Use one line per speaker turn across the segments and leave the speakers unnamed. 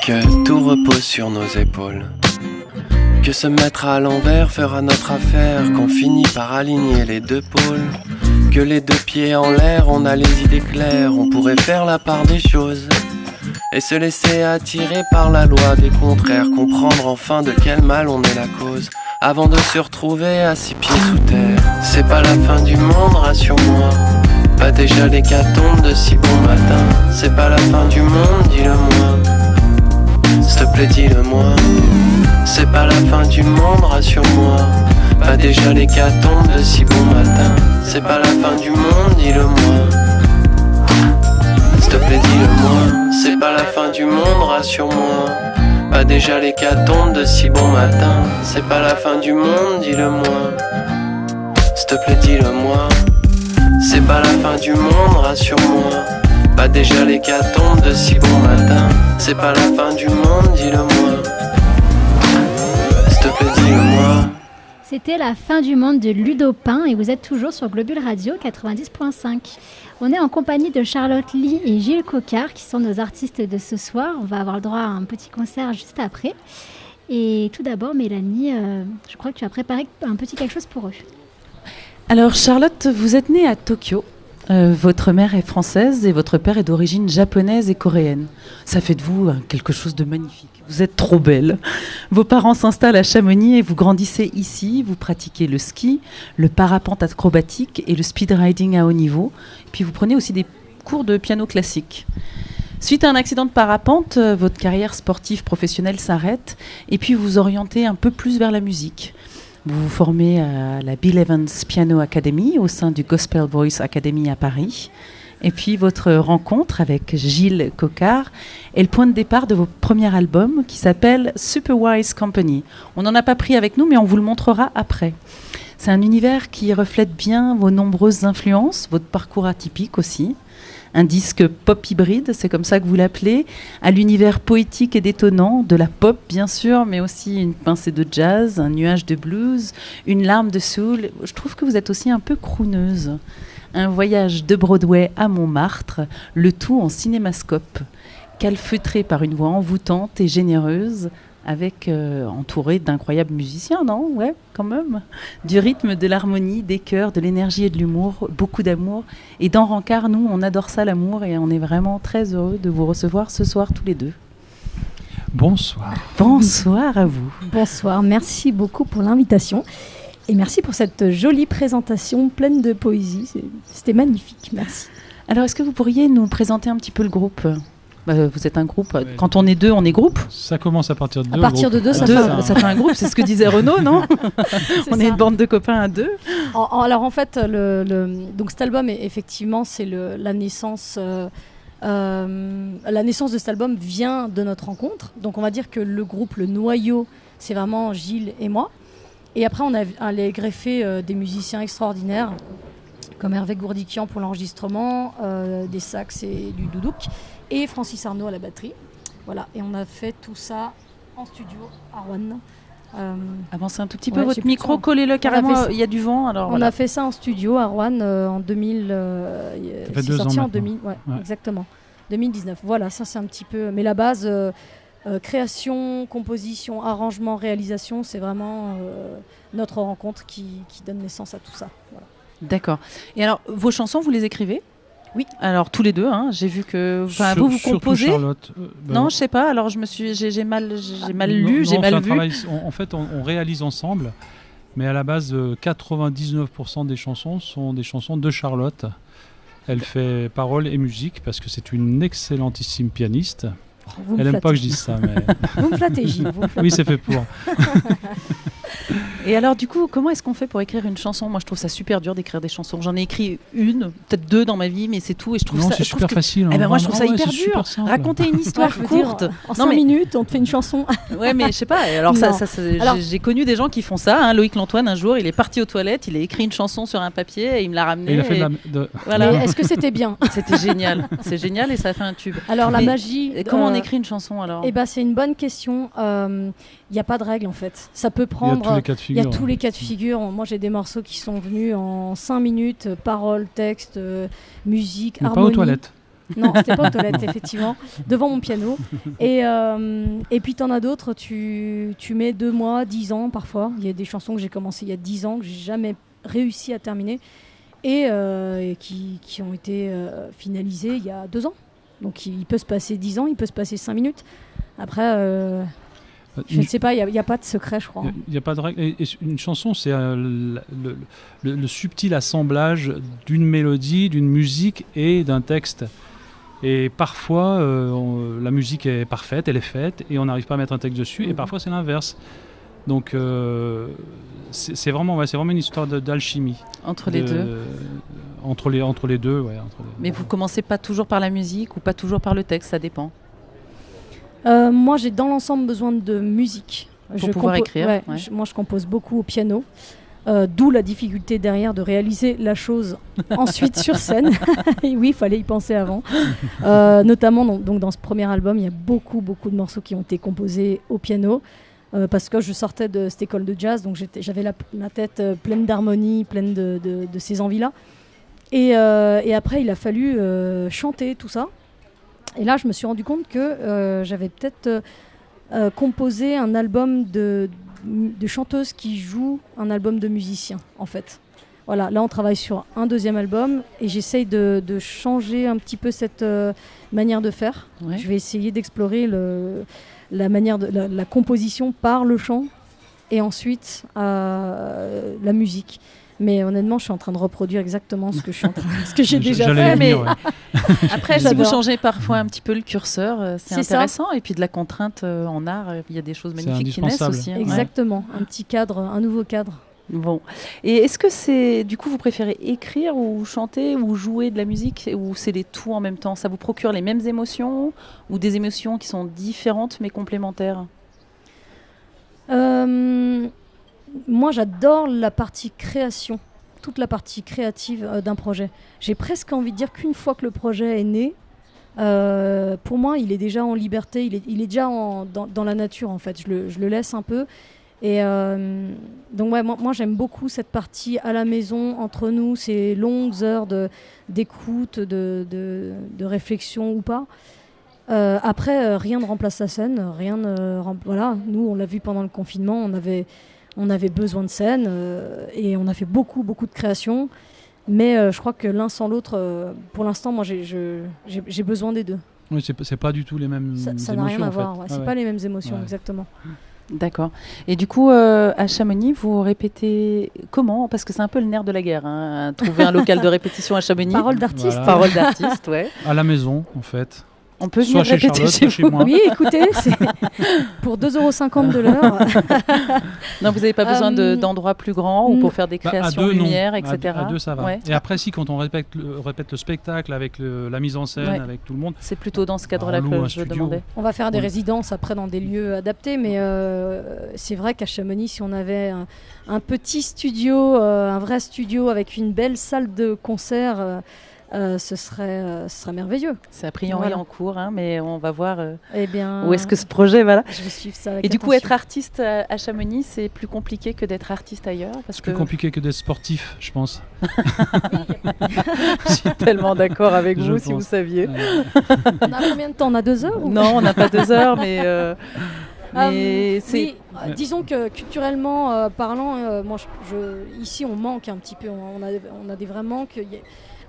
Que tout repose sur nos épaules. Que se mettre à l'envers fera notre affaire, qu'on finit par aligner les deux pôles. Que les deux pieds en l'air, on a les idées claires, on pourrait faire la part des choses et se laisser attirer par la loi des contraires, comprendre enfin de quel mal on est la cause, avant de se retrouver à 6 pieds sous terre. C'est pas la fin du monde, rassure-moi, pas déjà l'hécatombe de si bon matin. C'est pas la fin du monde, dis-le-moi, s'il te plaît dis-le-moi. C'est pas la fin du monde, rassure-moi, pas déjà l'hécatombe de si bon matin. C'est pas la fin du monde, dis-le-moi, s'il te plaît dis-le-moi. C'est pas la fin du monde, rassure-moi, pas déjà l'hécatombe de si bon matin. C'est pas la fin du monde, dis-le-moi, s'il te plaît dis-le-moi. C'est pas la fin du monde, rassure-moi, pas déjà l'hécatombe de si bon matin. C'est pas la fin du monde, dis-le-moi, s'il te plaît dis-le-moi.
C'était la fin du monde de Ludo Pin et vous êtes toujours sur Globule Radio 90.5. On est en compagnie de Charlotte Lee et Gilles Coquard qui sont nos artistes de ce soir. On va avoir le droit à un petit concert juste après. Et tout d'abord, Mélanie, je crois que tu as préparé un petit quelque chose pour eux.
Alors Charlotte, vous êtes née à Tokyo. Votre mère est française et votre père est d'origine japonaise et coréenne. Ça fait de vous quelque chose de magnifique. Vous êtes trop belle. Vos parents s'installent à Chamonix et vous grandissez ici. Vous pratiquez le ski, le parapente acrobatique et le speed riding à haut niveau. Et puis vous prenez aussi des cours de piano classique. Suite à un accident de parapente, votre carrière sportive professionnelle s'arrête et puis vous vous orientez un peu plus vers la musique. Vous vous formez à la Bill Evans Piano Academy au sein du Gospel Voice Academy à Paris. Et puis votre rencontre avec Gilles Coquard est le point de départ de votre premier album qui s'appelle Superwise Company. On n'en a pas pris avec nous, mais on vous le montrera après. C'est un univers qui reflète bien vos nombreuses influences, votre parcours atypique aussi. Un disque pop hybride, c'est comme ça que vous l'appelez, à l'univers poétique et détonnant, de la pop bien sûr, mais aussi une pincée de jazz, un nuage de blues, une larme de soul. Je trouve que vous êtes aussi un peu crooneuse. Un voyage de Broadway à Montmartre, le tout en cinémascope, calfeutré par une voix envoûtante et généreuse, avec entouré d'incroyables musiciens, non ? Ouais, quand même. Du rythme, de l'harmonie, des chœurs, de l'énergie et de l'humour, beaucoup d'amour. Et dans Rancard, nous, on adore ça, l'amour, et on est vraiment très heureux de vous recevoir ce soir tous les deux.
Bonsoir.
Bonsoir à vous.
Bonsoir, merci beaucoup pour l'invitation. Et merci pour cette jolie présentation pleine de poésie. C'était magnifique, merci.
Alors, est-ce que vous pourriez nous présenter un petit peu le groupe ? Vous êtes un groupe. Ouais. Quand on est deux, on est groupe.
Ça commence à partir de deux.
À partir de deux, ça
fait un groupe. C'est ce que disait Renaud, non ? On est une bande de copains à deux.
Alors en fait, donc cet album, effectivement, c'est la naissance. La naissance de cet album vient de notre rencontre. Donc on va dire que le groupe, le noyau, c'est vraiment Gilles et moi. Et après, on allait greffer des musiciens extraordinaires, comme Hervé Gourdikian pour l'enregistrement, des sax et du doudouk, et Francis Arnaud à la batterie. Voilà, et on a fait tout ça en studio à Rouen.
Avancez un tout petit peu votre micro, collez-le carrément, il y a du vent. Alors
on a fait ça en studio à Rouen en 2000.
Ça fait 2 ans
en 2000, ouais. Exactement. 2019. Voilà, ça c'est un petit peu. Mais la base, création, composition, arrangement, réalisation, c'est vraiment notre rencontre qui donne naissance à tout ça. Voilà.
D'accord. Et alors, vos chansons, vous les écrivez ?
Oui.
Alors tous les deux, hein, j'ai vu que vous composez.
Charlotte.
Non, je sais pas. Alors j'ai mal lu, j'ai mal vu.
En fait, on réalise ensemble, mais à la base, 99% des chansons sont des chansons de Charlotte. Elle fait paroles et musique parce que c'est une excellentissime pianiste. Elle n'aime pas que je dise ça, mais
vous me flattez, Gilles.
Oui, c'est fait pour.
Et alors du coup, comment est-ce qu'on fait pour écrire une chanson ? Moi, je trouve ça super dur d'écrire des chansons. J'en ai écrit une, peut-être 2 dans ma vie, mais c'est tout. Et je trouve
c'est super facile. Hein.
Eh ben moi, je trouve ça hyper dur. Raconter une histoire courte.
En 5 minutes, on te fait une chanson.
Ouais, mais je sais pas. Alors j'ai connu des gens qui font ça. Hein. Loïc Lantoine, un jour, il est parti aux toilettes, il a écrit une chanson sur un papier et il me l'a ramené.
Et il a fait
voilà.
Mais est-ce que c'était bien ?
C'était génial. C'est génial et ça a fait un tube.
Alors la magie.
Comment on écrit une chanson alors ?
Eh ben, c'est une bonne question. Il n'y a pas de règle en fait. Ça peut prendre.
Il y a tous les cas de figure.
Moi j'ai des morceaux qui sont venus en 5 minutes, paroles, textes, musique,
mais
harmonie.
Pas aux toilettes.
Non, c'était pas aux toilettes, effectivement, devant mon piano. Et puis t'en as d'autres, tu mets 2 mois, 10 ans parfois. Il y a des chansons que j'ai commencé il y a 10 ans, que j'ai jamais réussi à terminer, et qui ont été finalisées il y a 2 ans. Donc il peut se passer 10 ans, il peut se passer 5 minutes. Après, je ne sais pas, il n'y a pas de secret, je crois.
Il n'y a pas de règle. Et une chanson, c'est le subtil assemblage d'une mélodie, d'une musique et d'un texte. Et parfois, la musique est parfaite, elle est faite, et on n'arrive pas à mettre un texte dessus, et parfois c'est l'inverse. Donc c'est vraiment une histoire d'alchimie.
Entre les deux.
Entre les deux, ouais.
Mais vous commencez pas toujours par la musique ou pas toujours par le texte, ça dépend.
Moi, j'ai dans l'ensemble besoin de musique.
Pour pouvoir écrire. Ouais.
Moi, je compose beaucoup au piano. D'où la difficulté derrière de réaliser la chose ensuite sur scène. Et oui, il fallait y penser avant. Notamment donc dans ce premier album, il y a beaucoup de morceaux qui ont été composés au piano. Parce que je sortais de cette école de jazz, donc j'avais la tête pleine d'harmonie, pleine de ces envies-là. Et après, il a fallu chanter tout ça. Et là, je me suis rendu compte que j'avais peut-être composé un album de chanteuses qui jouent un album de musiciens, en fait. Voilà, là, on travaille sur un deuxième album et j'essaye de changer un petit peu cette manière de faire. Ouais. Je vais essayer d'explorer la manière de la composition par le chant et ensuite la musique. Mais honnêtement, je suis en train de reproduire exactement ce que j'ai déjà fait. Mais
après, si vous changez parfois un petit peu le curseur, c'est intéressant. Ça. Et puis de la contrainte en art, il y a des choses magnifiques qui naissent aussi.
Exactement, un petit cadre, un nouveau cadre.
Bon. Et est-ce que du coup, vous préférez écrire ou chanter ou jouer de la musique, ou c'est les tout en même temps? Ça vous procure les mêmes émotions ou des émotions qui sont différentes mais complémentaires?
Moi, j'adore la partie création, toute la partie créative d'un projet. J'ai presque envie de dire qu'une fois que le projet est né, pour moi, il est déjà en liberté, il est déjà dans la nature, en fait. Je le laisse un peu. Et donc, ouais, moi, j'aime beaucoup cette partie à la maison, entre nous, ces longues heures d'écoute, de réflexion ou pas. Après, rien ne remplace la scène. Voilà, nous, on l'a vu pendant le confinement, on avait besoin de scène et on a fait beaucoup de créations. Mais je crois que l'un sans l'autre, pour l'instant, moi, j'ai besoin des deux.
Oui, c'est pas du tout les mêmes émotions.
Ça n'a rien à voir. Ouais, c'est pas les mêmes émotions, exactement.
D'accord. Et du coup, à Chamonix, vous répétez comment? Parce que c'est un peu le nerf de la guerre, hein, trouver un local de répétition à Chamonix.
Parole d'artiste.
Voilà.
Parole d'artiste, ouais.
À la maison, en fait.
On peut venir répéter chez vous.
Oui, écoutez, c'est pour 2,50 € de l'heure.
Non, vous n'avez pas besoin d'endroits plus grands ou pour faire des créations lumière, etc.
À deux, ça va. Ouais. Et après, quand on répète le spectacle avec la mise en scène, avec tout le monde...
C'est plutôt dans ce cadre-là que je demandais.
On va faire des résidences après dans des lieux adaptés, mais c'est vrai qu'à Chamonix, si on avait un petit studio, un vrai studio avec une belle salle de concert... ce serait merveilleux.
C'est a priori en cours, hein, mais on va voir
où
est-ce que ce projet va là.
Je vais suivre ça avec
Et du
attention.
coup, être artiste à Chamonix, c'est plus compliqué que d'être artiste ailleurs
C'est plus compliqué que d'être sportif, je pense.
Je suis tellement d'accord avec vous, si vous saviez.
On a combien de temps? On a 2 heures ou...
Non, on n'a pas 2 heures, mais c'est...
Oui, disons que culturellement parlant, moi, ici, on manque un petit peu. On a des vrais manques.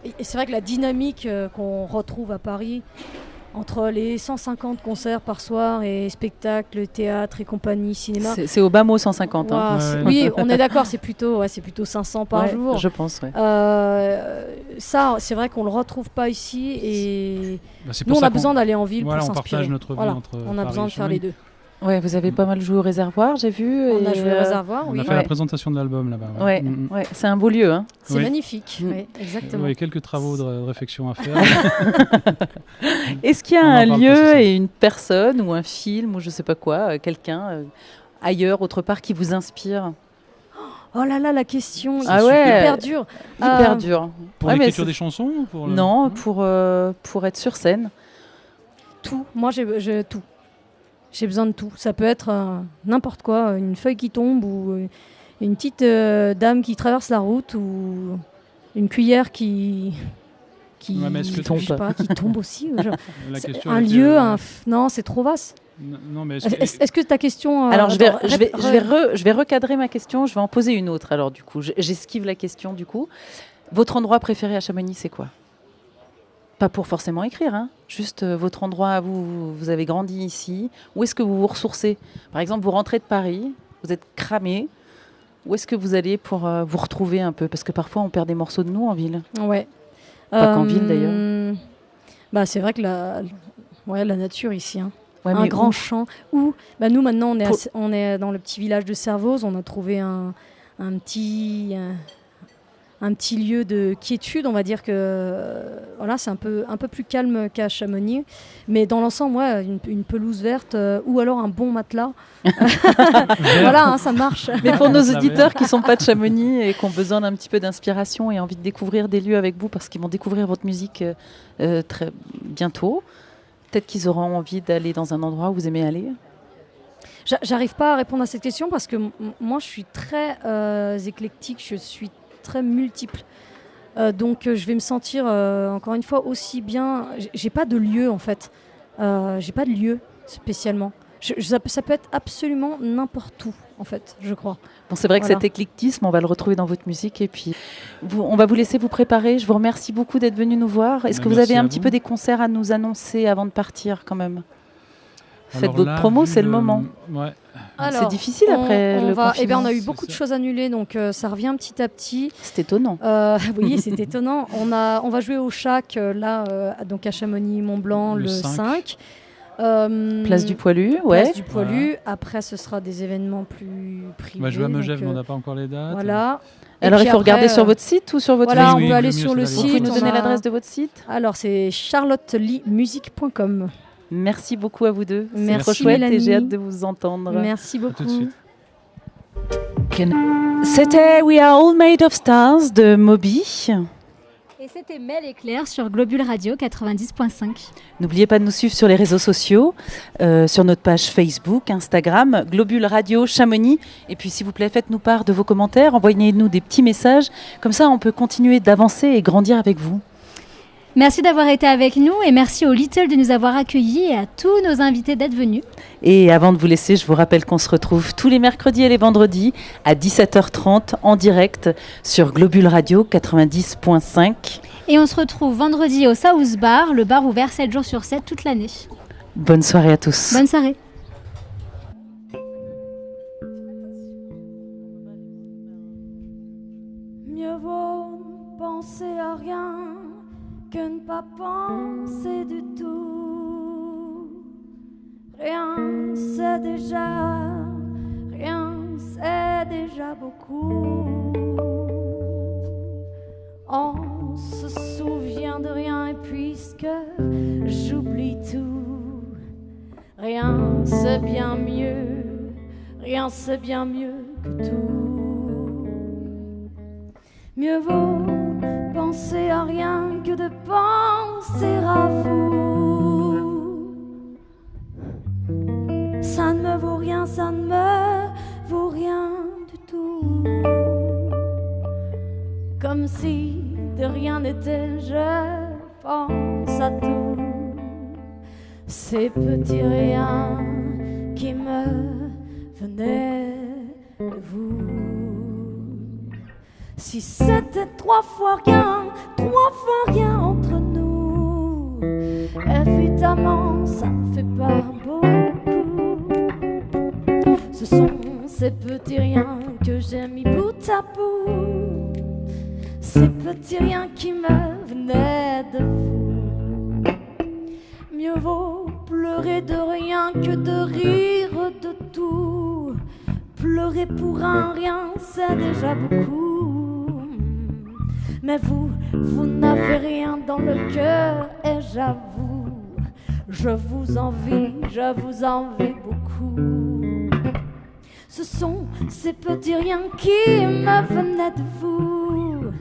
Et c'est vrai que la dynamique qu'on retrouve à Paris, entre les 150 concerts par soir et spectacles, théâtre et compagnie, cinéma...
C'est au bas mot 150. Hein.
Oui, on est d'accord, c'est plutôt 500 par jour.
Je pense, ouais.
Ça, c'est vrai qu'on ne le retrouve pas ici. Et nous, on a besoin d'aller en ville pour s'inspirer.
On partage notre vie entre
on a besoin de faire les deux.
Ouais, vous avez pas mal joué au Réservoir, j'ai vu.
On a joué au Réservoir,
oui. On a fait la présentation de l'album là-bas.
Ouais, c'est un beau lieu. Hein.
C'est magnifique, oui, exactement.
Il y a quelques travaux de réflexion à faire.
Est-ce qu'il y a un lieu et une personne ou un film ou je sais pas quoi, quelqu'un ailleurs, autre part, qui vous inspire?
Oh là là, la question,
hyper
dure.
Hyper dure.
Pour l'écriture des chansons ou pour
Non, pour être sur scène.
Tout. Moi, j'ai tout. J'ai besoin de tout. Ça peut être n'importe quoi, une feuille qui tombe ou une petite dame qui traverse la route ou une cuillère qui qui,
Ouais, mais est-ce que
je sais pas, qui tombe aussi.
La
C'est
question
un
était,
lieu, non, c'est trop vaste.
Non, mais
Est-ce que ta question...
Alors,
attends,
je vais recadrer ma question. Je vais en poser une autre. Alors, du coup, j'esquive la question. Du coup, votre endroit préféré à Chamonix, c'est quoi? Pas pour forcément écrire, hein. Juste votre endroit à vous. Vous avez grandi ici. Où est-ce que vous vous ressourcez? Par exemple, vous rentrez de Paris, vous êtes cramé. Où est-ce que vous allez pour vous retrouver un peu? Parce que parfois, on perd des morceaux de nous en ville.
Ouais.
Pas qu'en ville, d'ailleurs.
Bah, c'est vrai que la nature ici, hein.
Ouais,
Un
mais
grand
où?
champ où nous maintenant on est dans le petit village de Servoz, on a trouvé un petit lieu de quiétude, on va dire que voilà, c'est un peu plus calme qu'à Chamonix, mais dans l'ensemble, ouais, une pelouse verte ou alors un bon matelas. Voilà, hein, ça marche.
Mais pour nos
Ça va.
auditeurs qui ne sont pas de Chamonix et qui ont besoin d'un petit peu d'inspiration et envie de découvrir des lieux avec vous, parce qu'ils vont découvrir votre musique très bientôt, peut-être qu'ils auront envie d'aller dans un endroit où vous aimez aller.
J'arrive pas à répondre à cette question parce que moi je suis très éclectique, je suis très multiple. Donc je vais me sentir encore une fois aussi bien. J'ai pas de lieu en fait. J'ai pas de lieu spécialement. Ça peut être absolument n'importe où en fait, je crois.
Bon, c'est vrai que
Voilà.
cet éclectisme, on va le retrouver dans votre musique. Et puis, on va vous laisser vous préparer. Je vous remercie beaucoup d'être venu nous voir. Est-ce que vous
Merci
avez
à
un petit
vous.
peu des concerts à nous annoncer avant de partir quand même? Faites
Alors
votre
là,
promo,
vu
c'est le moment.
Ouais.
C'est difficile après le
on a
confinement.
eu beaucoup de choses annulées, donc ça revient petit à petit.
C'est étonnant.
Oui, c'est étonnant. On va jouer au Chac donc à Chamonix-Mont-Blanc
Le
le 5.
5. Place du Poilu, ouais.
Place du Poilu. Après, ce sera des événements plus privés.
On va jouer à Megève,
donc,
mais on n'a pas encore les dates.
Voilà. Et
Alors,
puis
il faut
après,
regarder sur votre site ou sur votre
voilà,
Facebook?
on peut aller
le mieux,
sur le
c'est
Vous
d'aller
pouvez
site.
nous
on
donner
a-
l'adresse de votre site?
Alors, c'est charlottelimusique.com.
Merci beaucoup à vous deux. C'est
Merci,
trop chouette et
Mélanie.
j'ai hâte de vous entendre.
Merci
À tout de
beaucoup.
suite.
C'était We Are All Made of Stars de Moby.
Et c'était Mel et Claire sur Globule Radio 90.5.
N'oubliez pas de nous suivre sur les réseaux sociaux, sur notre page Facebook, Instagram, Globule Radio Chamonix. Et puis s'il vous plaît, faites-nous part de vos commentaires, envoyez-nous des petits messages. Comme ça, on peut continuer d'avancer et grandir avec vous.
Merci d'avoir été avec nous et merci au Little de nous avoir accueillis et à tous nos invités d'être venus.
Et avant de vous laisser, je vous rappelle qu'on se retrouve tous les mercredis et les vendredis à 17h30 en direct sur Globule Radio 90.5.
Et on se retrouve vendredi au South Bar, le bar ouvert 7 jours sur 7 toute l'année.
Bonne soirée à tous.
Bonne soirée.
Mieux vaut ne penser à rien que ne pas penser du tout. Rien, c'est déjà beaucoup. On se souvient de rien et puisque j'oublie tout, rien c'est bien mieux, rien c'est bien mieux que tout. Mieux vaut penser à rien que de penser à vous. Ça ne me vaut rien, ça ne me vaut rien du tout. Comme si de rien n'était, je pense à tout. Ces petits riens qui me venaient de vous. Si c'était 3 fois rien entre nous, évidemment ça ne fait pas beaucoup. Ce sont ces petits riens que j'ai mis bout à bout, ces petits riens qui me venaient de vous. Mieux vaut pleurer de rien que de rire de tout. Pleurer pour un rien, c'est déjà beaucoup. Mais vous n'avez rien dans le cœur et j'avoue, je vous envie beaucoup. Ce sont ces petits riens qui me venaient de vous.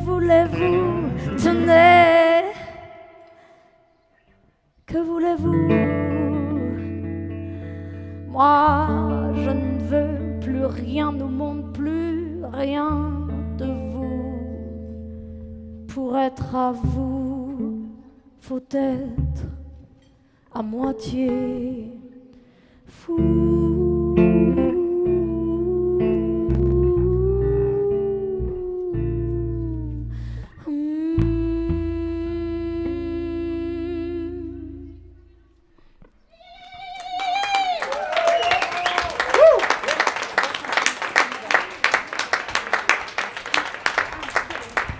Voulez-vous, tenez, que voulez-vous? Moi, je ne veux plus rien au monde, plus rien de vous. Pour Pour être à vous, faut être à moitié fou.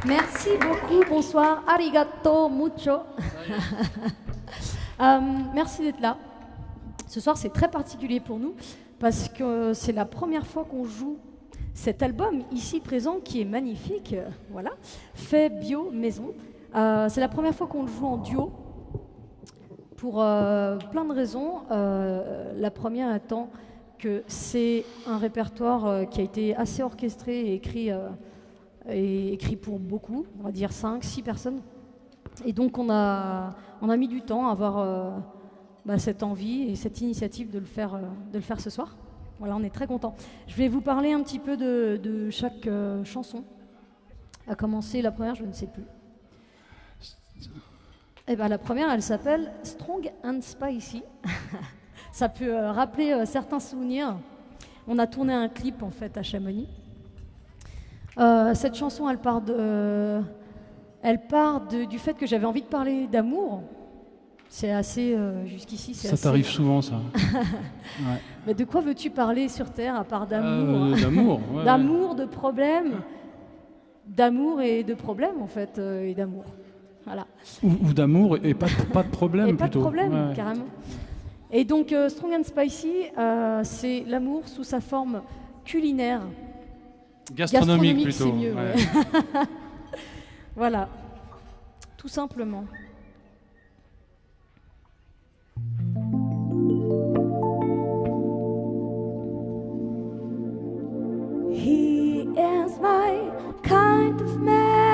Merci beaucoup, bonsoir, arigato mucho. Merci d'être là. Ce soir, c'est très particulier pour nous parce que c'est la première fois qu'on joue cet album ici présent qui est magnifique, voilà, fait bio maison. C'est la première fois qu'on le joue en duo pour plein de raisons. La première étant que c'est un répertoire qui a été assez orchestré et écrit pour beaucoup, on va dire 5-6 personnes. Et donc on a mis du temps à avoir cette envie et cette initiative de le faire ce soir. Voilà, on est très contents. Je vais vous parler un petit peu de chaque chanson. À commencer, la première, je ne sais plus. Eh ben, la première, elle s'appelle Strong and Spicy. Ça peut rappeler certains souvenirs. On a tourné un clip en fait à Chamonix. Cette chanson, elle part du fait que j'avais envie de parler d'amour. C'est assez, jusqu'ici, c'est
ça
assez...
t'arrive souvent, ça. Ouais.
Mais de quoi veux-tu parler sur Terre à part d'amour
D'amour, ouais,
d'amour, de problèmes, d'amour et de problèmes en fait, et d'amour. Voilà.
Ou d'amour et pas de problème
et pas
plutôt.
de problème,
Ouais.
carrément. Et donc, Strong and Spicy, c'est l'amour sous sa forme culinaire.
Gastronomique plutôt.
C'est mieux,
ouais.
ouais. Voilà, tout simplement. He is my kind of man.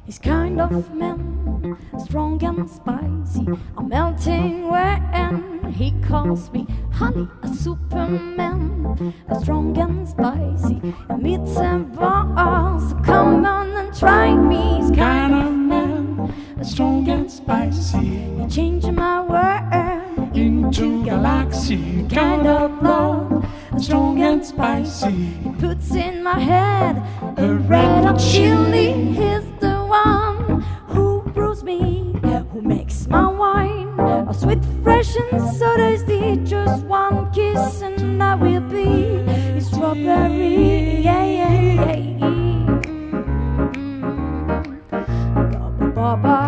He's kind of man, strong and spicy, a melting when he calls me honey, a superman, a strong and spicy, and meets and balls. So come on and try me. He's kind of man, a strong and spicy. He changed my world into galaxy. Kind of love, strong and spicy. He puts in my head a red hot chili. He's the one who brews me, who makes my wine a sweet, fresh and so tasty. Just one kiss and I will be a strawberry. Yeah, yeah, yeah. Ba, ba, ba.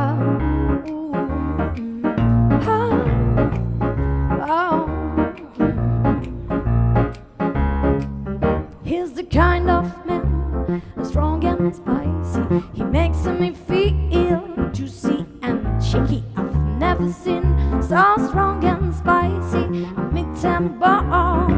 He's the kind of man, strong and spicy. He makes me feel juicy and shaky. I've never seen so strong and spicy. I meet and ball,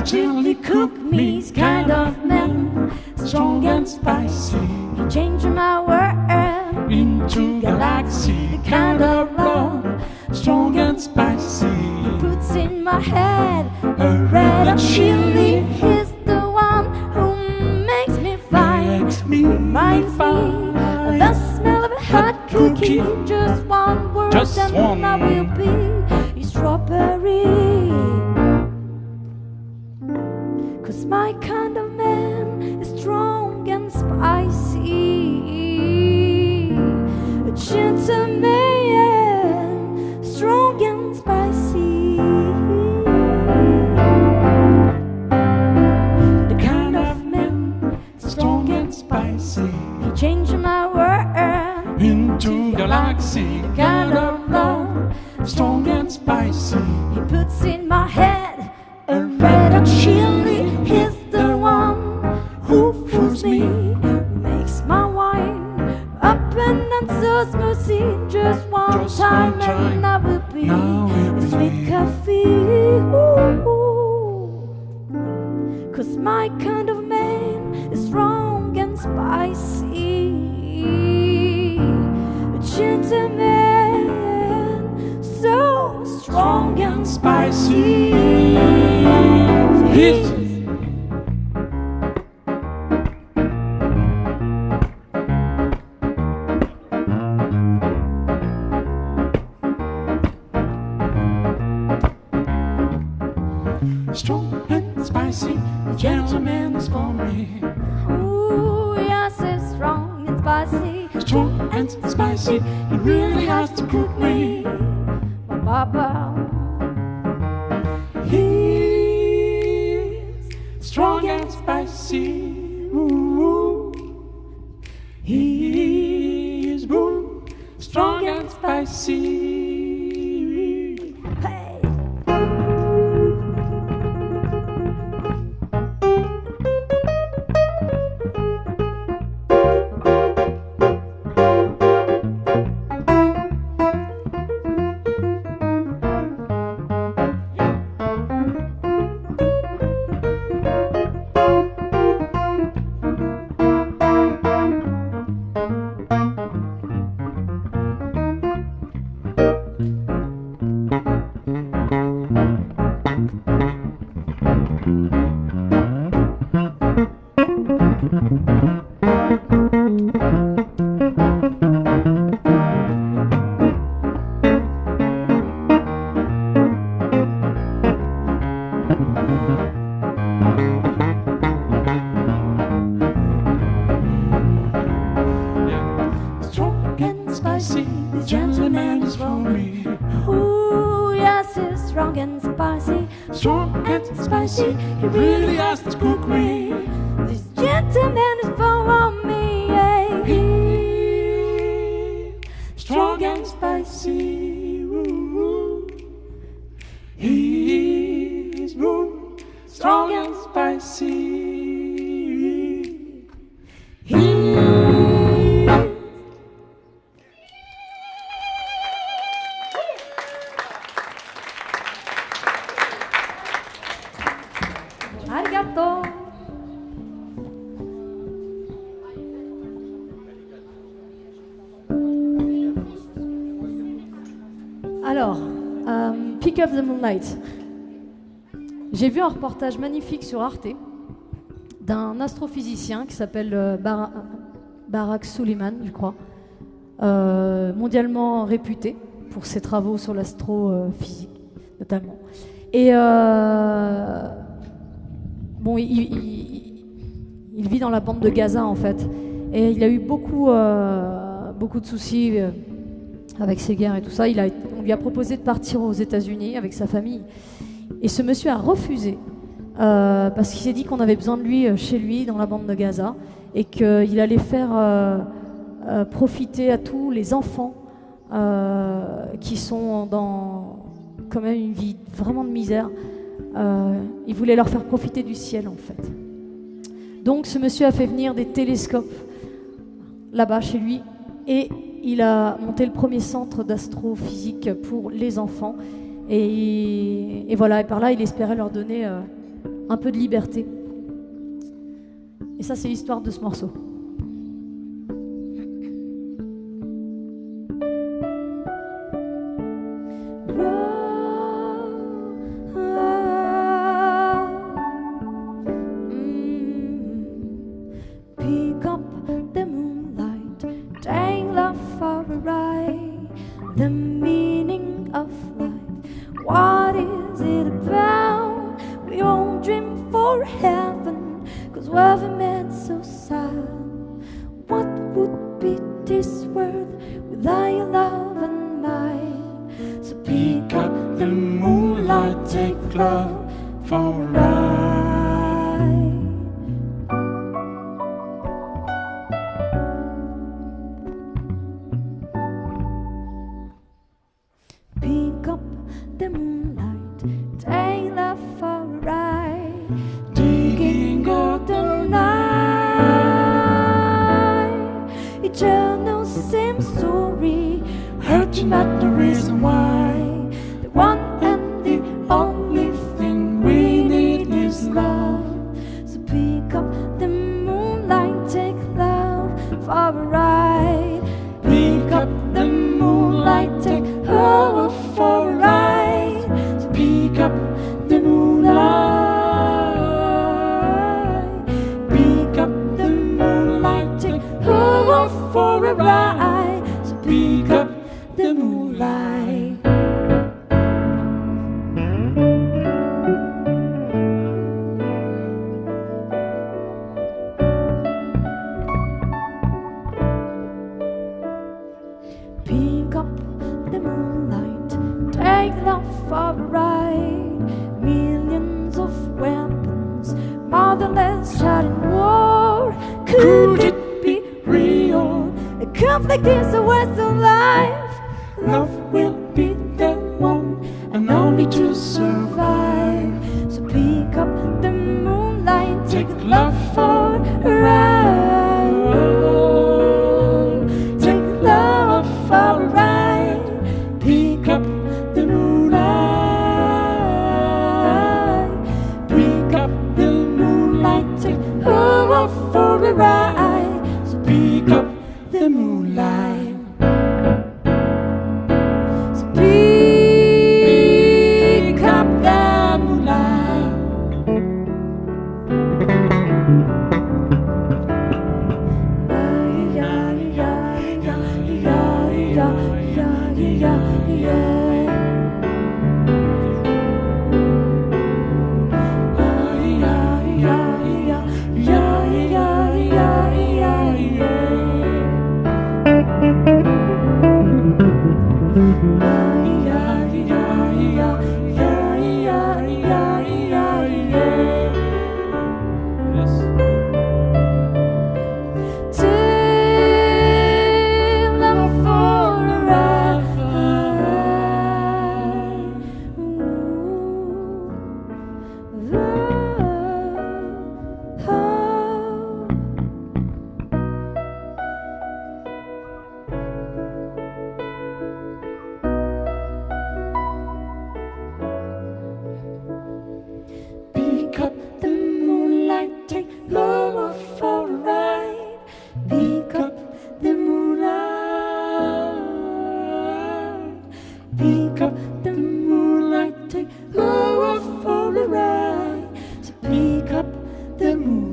gently cook me. He's kind of man, strong and spicy. He changed my world into galaxy. The kind of love, strong and spicy. He puts in my head a red hot chili. He's the one who makes me fine. Reminds me of the smell of a hot cookie. Just one word and
one.
I will be a strawberry. 'Cause my kind of man is strong and spicy. A gentleman, strong and spicy. The kind of man, strong and spicy. He changed my world
Into galaxy.
The kind of love,
Strong and spicy.
he puts in my head a red hot chili. He's the one who fools me, who makes my wine up and down so smoothie. Just one time and I will be a sweet coffee. 'cause my kind of man is strong and spicy. A gentleman, so strong and spicy. He's
strong and spicy, the gentleman is for me.
Ooh, yes, it's strong and spicy.
Strong and spicy, he really has to cook me.
Ba-ba-ba.
He's strong and spicy. Ooh. He's boo, strong and spicy.
Hey.
Strong and spicy, the gentleman is for me.
Ooh, yes, it's strong and spicy.
Strong and spicy, he really has to cook me.
This gentleman is for me. Yeah.
He's strong and spicy. Ooh. He's boo, strong and spicy.
Arigato. Alors, Pick Up the Moonlight. J'ai vu un reportage magnifique sur Arte d'un astrophysicien qui s'appelle Barack Suleiman, je crois, mondialement réputé pour ses travaux sur l'astrophysique, notamment. Et bon, il vit dans la bande de Gaza en fait, et il a eu beaucoup de soucis avec ces guerres et tout ça. On lui a proposé de partir aux États-Unis avec sa famille, et ce monsieur a refusé parce qu'il s'est dit qu'on avait besoin de lui chez lui dans la bande de Gaza, et qu'il allait faire profiter à tous les enfants qui sont dans quand même une vie vraiment de misère. Il voulait leur faire profiter du ciel en fait. Donc ce monsieur a fait venir des télescopes là-bas chez lui, et il a monté le premier centre d'astrophysique pour les enfants, et voilà, et par là il espérait leur donner un peu de liberté. Et ça, c'est l'histoire de ce morceau.
Pick up the moonlight, take love for a ride. The meaning of life, what is it about? We all dream for heaven, 'cause we're made so sad. What would be this world without your love and mine? So pick up the moonlight, take love for a ride. Pick up the moonlight, take love for a ride. Digging out the night, eternal same story, hurting but the reason why. The one and the only thing we need is love. motherless child in war. Could it be real? A conflict is the worst of life. Love will be the one and only to survive. So pick up the moonlight, take love for a ride. Take love for a ride. Pick up the moonlight. Pick up the moonlight, take love for a ride. So pick up the moonlight. So pick up the moonlight. Yeah, yeah, yeah, yeah, yeah, yeah, yeah, yeah. Pick up the moonlight, take love for a ride. Pick up the moonlight. Pick up the moonlight, take love for a ride. So pick up the moonlight.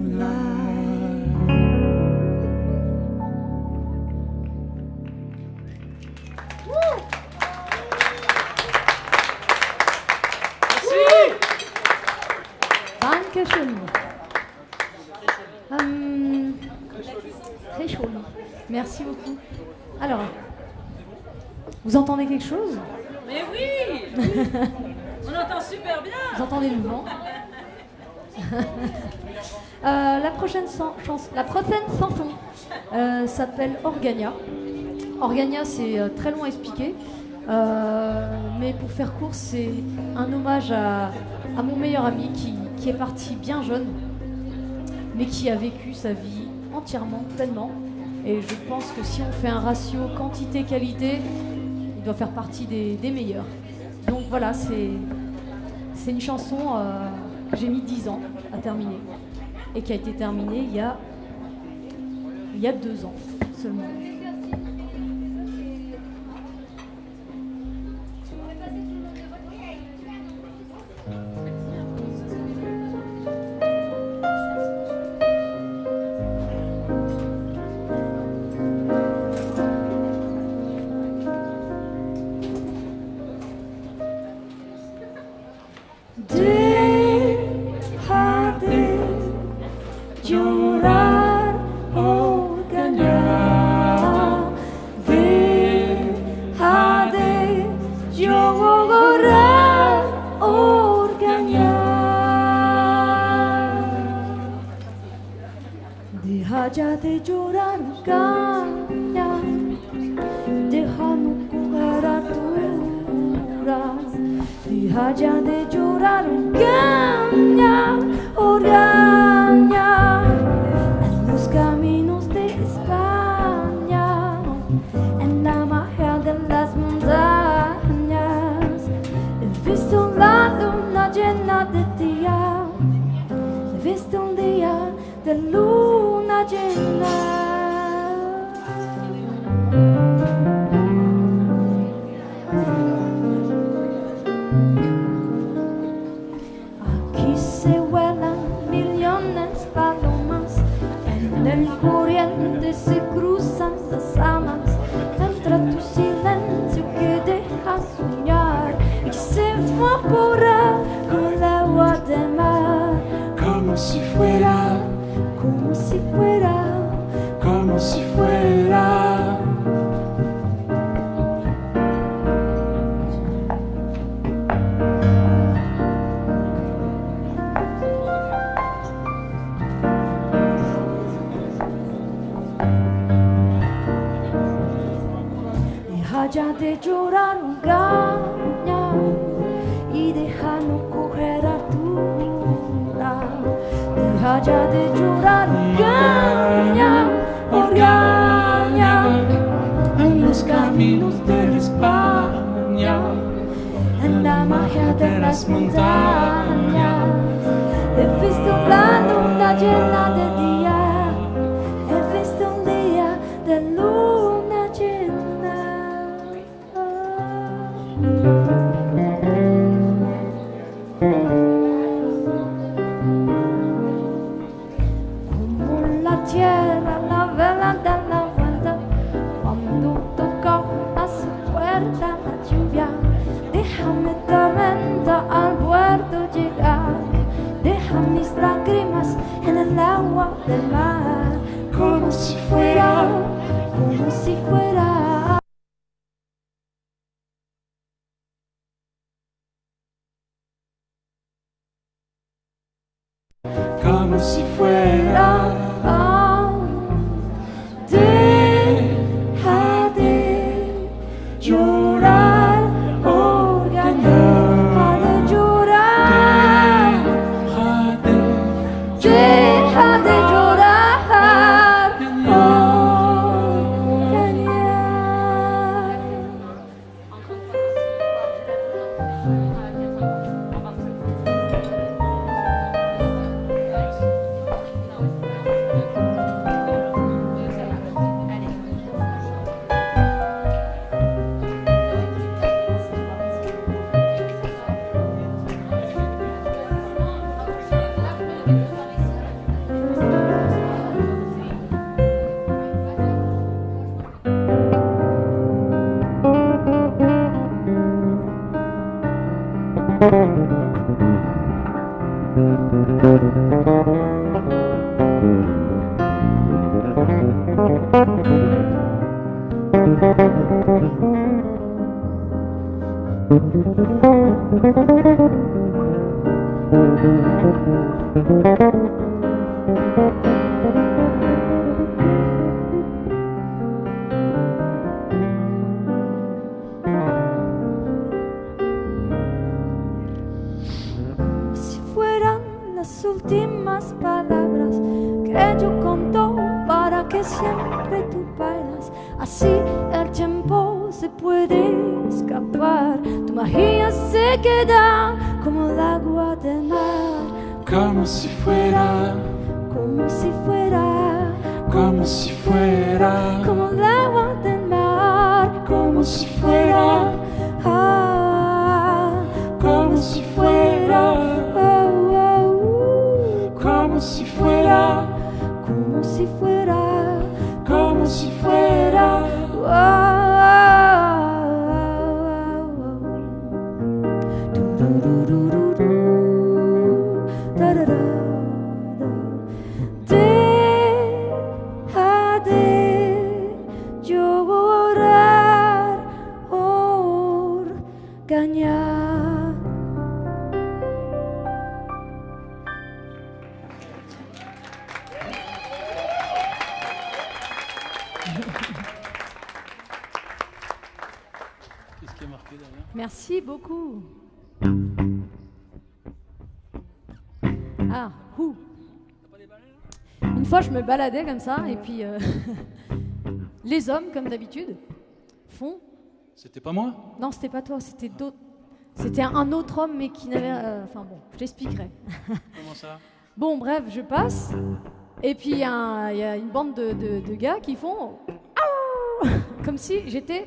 Dankeschön. Très joli. Merci beaucoup. Alors, vous entendez quelque chose?
Mais oui. On entend super bien.
Vous entendez le vent? La prochaine chanson s'appelle Organia. Organia, c'est très long à expliquer, mais pour faire court, c'est un hommage à mon meilleur ami qui est parti bien jeune, mais qui a vécu sa vie entièrement, pleinement. Et je pense que si on fait un ratio quantité-qualité, il doit faire partie des meilleurs. Donc voilà, c'est une chanson que j'ai mis 10 ans à terminer et qui a été terminée il y a 2 ans seulement. Deja de llorar, Organia. Deja de llorar, Organia. Deja ya de llorar, Organia. Deja no jugar a deja ya de llorar, Organia, Organia. En los caminos de España, en la magia de las montañas, he visto la luna llena de día, he visto un día de luna llena. Aquí se vuelan millones palomas, en el corriente se cruzan las amas, entre tu silencio que deja soñar y se evapora con el agua de mar, como si fuera, como si fuera, como si fuera. de llorar, Orgaña, y déjanos coger altura. Deja ya de llorar, Orgaña, Orgaña,
en los caminos de España,
en la magia de las montañas. He visto la luna llena de día, he visto un día de luna llena. Como la tierra, la vela da la vuelta, cuando tocó a su puerta la lluvia. Déjame tormenta al puerto llegar, deja mis lágrimas en el agua del mar, como si fuera, como si fuera.
como si fuera.
Deja de llorar, Orgaña, deja de llorar, deja de llorar, Orgaña. Si fueran las últimas palabras que yo conto para que siempre tú bailas, así el tiempo se puede escapar, tu magia se queda como el agua del mar,
Como si fuera,
como si fuera,
como si fuera,
como el agua del mar, como si fuera,
como si fuera, como si fuera,
como si fuera,
como si fuera.
Deja de llorar, Orgaña.
Qu'est-ce qui est marqué derrière?
Merci beaucoup. Ah, ouh. Une fois, je me baladais comme ça, et puis les hommes, comme d'habitude, font.
C'était pas moi?
Non, c'était pas toi, c'était d'autres. C'était un autre homme, mais qui n'avait. Enfin bon, je t'expliquerai.
Comment ça?
Bon, bref, je passe, et puis il y a une bande de gars qui font. Aouh comme si j'étais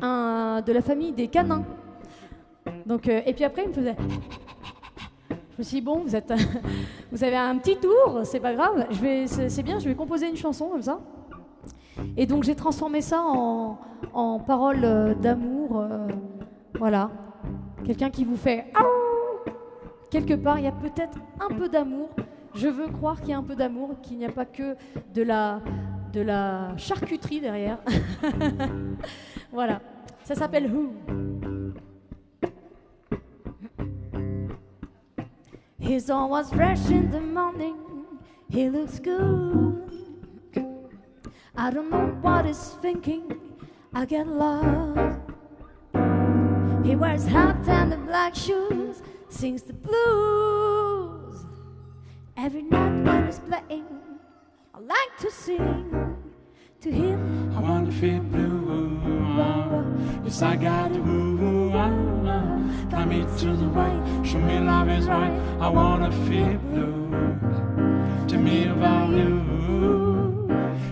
de la famille des canins. Donc, et puis après, il me faisait. Je me suis dit, bon, vous avez un petit tour, c'est pas grave, c'est bien, je vais composer une chanson comme ça. Et donc j'ai transformé ça en paroles d'amour, voilà. Quelqu'un qui vous fait Aouh quelque part, il y a peut-être un peu d'amour. Je veux croire qu'il y a un peu d'amour, qu'il n'y a pas que de la charcuterie derrière. Voilà, ça s'appelle Who. He's always fresh in the morning, he looks good. I don't know what he's thinking, I get lost.
He wears hat and the black shoes, sings the blues. Every night when he's playing, I like to sing to him.
I wanna feel blue. Yes, I got the blue. Fly me to the right, show me love is right. I wanna feel blue. Tell me about you.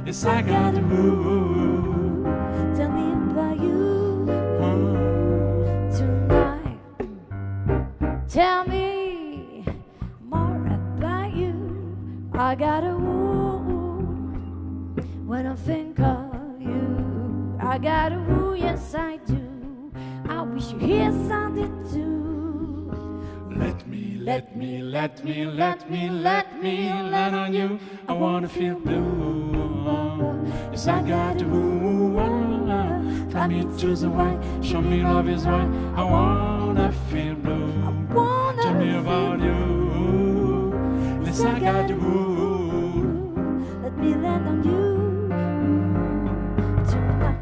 Yes, I got the blue.
Tell me about you tonight. Tell me more about you. I got a woo when I think of you. I got a woo, yes I do. I wish you hear something too.
Let me land on you. I wanna feel blue. Yes, I got the blue. Fly me to the right, show me love is right. I wanna feel blue. Tell me about you. Yes, I got the blue.
Let me land on you tonight.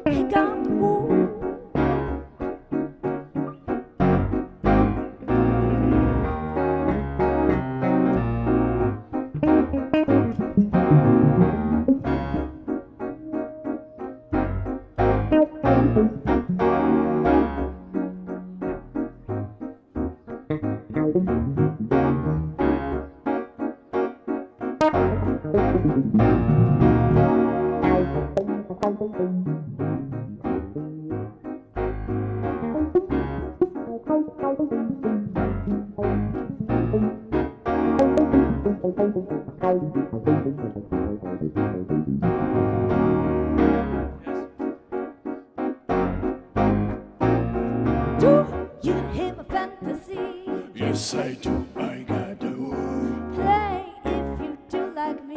He got the woo. Do you hear my fantasy?
Yes, I do. I got the blue.
Play if you do like me.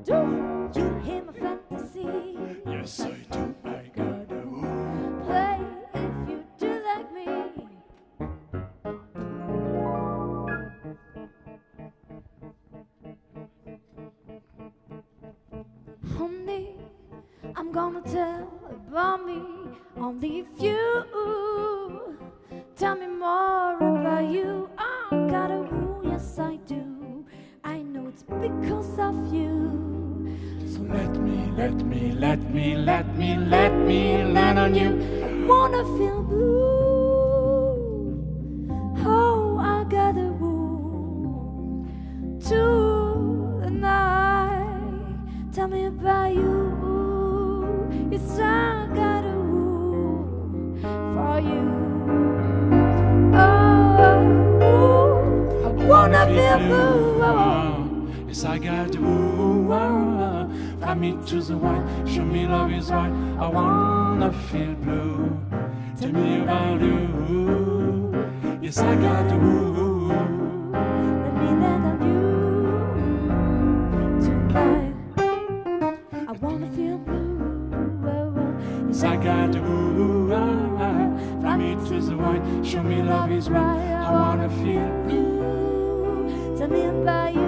Do you hear my fantasy?
Yes, I do. I got the blue.
Play if you do like me. Honey, I'm gonna tell about me only if you tell me more about you. I got a woo, yes I do. I know it's because of you.
So let me land on you.
I wanna feel blue. Oh, I got a woo tonight. Tell me about you. Yes, I got a woo for you. Oh, I wanna feel blue.
Yes, I got the blue. Fly me to the right, show me love is right. I wanna feel blue. Tell me about you. Yes, I got the blue.
Let me land on you tonight. I wanna feel blue.
Yes, I got the blue. Fly me to the right, show me love is right. I wanna feel blue.
Tell me about you.